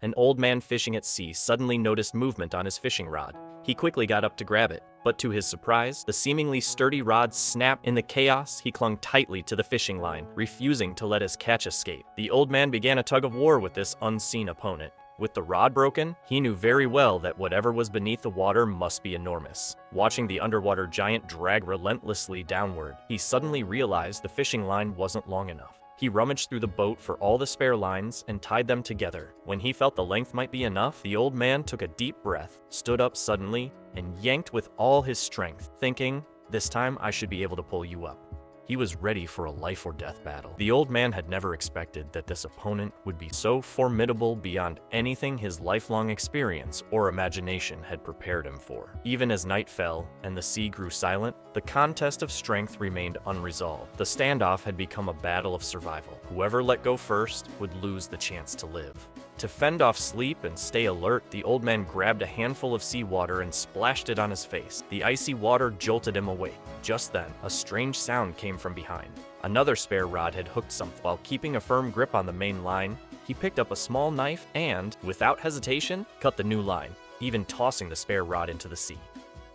An old man fishing at sea suddenly noticed movement on his fishing rod. He quickly got up to grab it, but to his surprise, the seemingly sturdy rod snapped. In the chaos, he clung tightly to the fishing line, refusing to let his catch escape. The old man began a tug of war with this unseen opponent. With the rod broken, he knew very well that whatever was beneath the water must be enormous. Watching the underwater giant drag relentlessly downward, he suddenly realized the fishing line wasn't long enough. He rummaged through the boat for all the spare lines and tied them together. When he felt the length might be enough, the old man took a deep breath, stood up suddenly, and yanked with all his strength, thinking, "This time I should be able to pull you up." He was ready for a life or death battle. The old man had never expected that this opponent would be so formidable beyond anything his lifelong experience or imagination had prepared him for. Even as night fell and the sea grew silent, the contest of strength remained unresolved. The standoff had become a battle of survival. Whoever let go first would lose the chance to live. To fend off sleep and stay alert, the old man grabbed a handful of seawater and splashed it on his face. The icy water jolted him awake. Just then, a strange sound came from behind. Another spare rod had hooked something. While keeping a firm grip on the main line, he picked up a small knife and, without hesitation, cut the new line, even tossing the spare rod into the sea.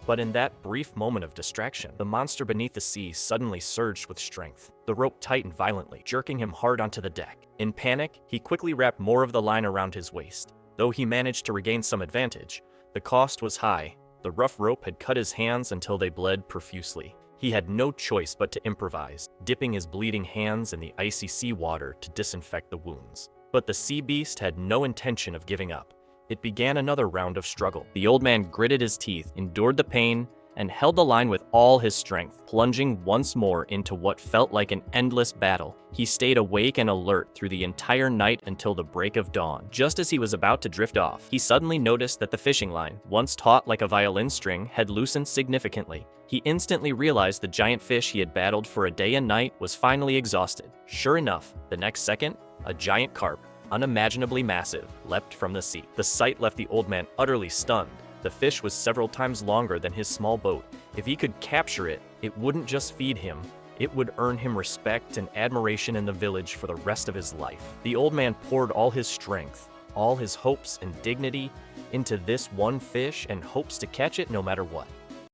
But in that brief moment of distraction, the monster beneath the sea suddenly surged with strength. The rope tightened violently, jerking him hard onto the deck. In panic, he quickly wrapped more of the line around his waist. Though he managed to regain some advantage, the cost was high. The rough rope had cut his hands until they bled profusely. He had no choice but to improvise, dipping his bleeding hands in the icy seawater to disinfect the wounds. But the sea beast had no intention of giving up. It began another round of struggle. The old man gritted his teeth, endured the pain, and held the line with all his strength, plunging once more into what felt like an endless battle. He stayed awake and alert through the entire night until the break of dawn. Just as he was about to drift off, he suddenly noticed that the fishing line, once taut like a violin string, had loosened significantly. He instantly realized the giant fish he had battled for a day and night was finally exhausted. Sure enough, the next second, a giant carp, unimaginably massive, leapt from the sea. The sight left the old man utterly stunned. The fish was several times longer than his small boat. If he could capture it, it wouldn't just feed him, it would earn him respect and admiration in the village for the rest of his life. The old man poured all his strength, all his hopes and dignity into this one fish and hopes to catch it no matter what.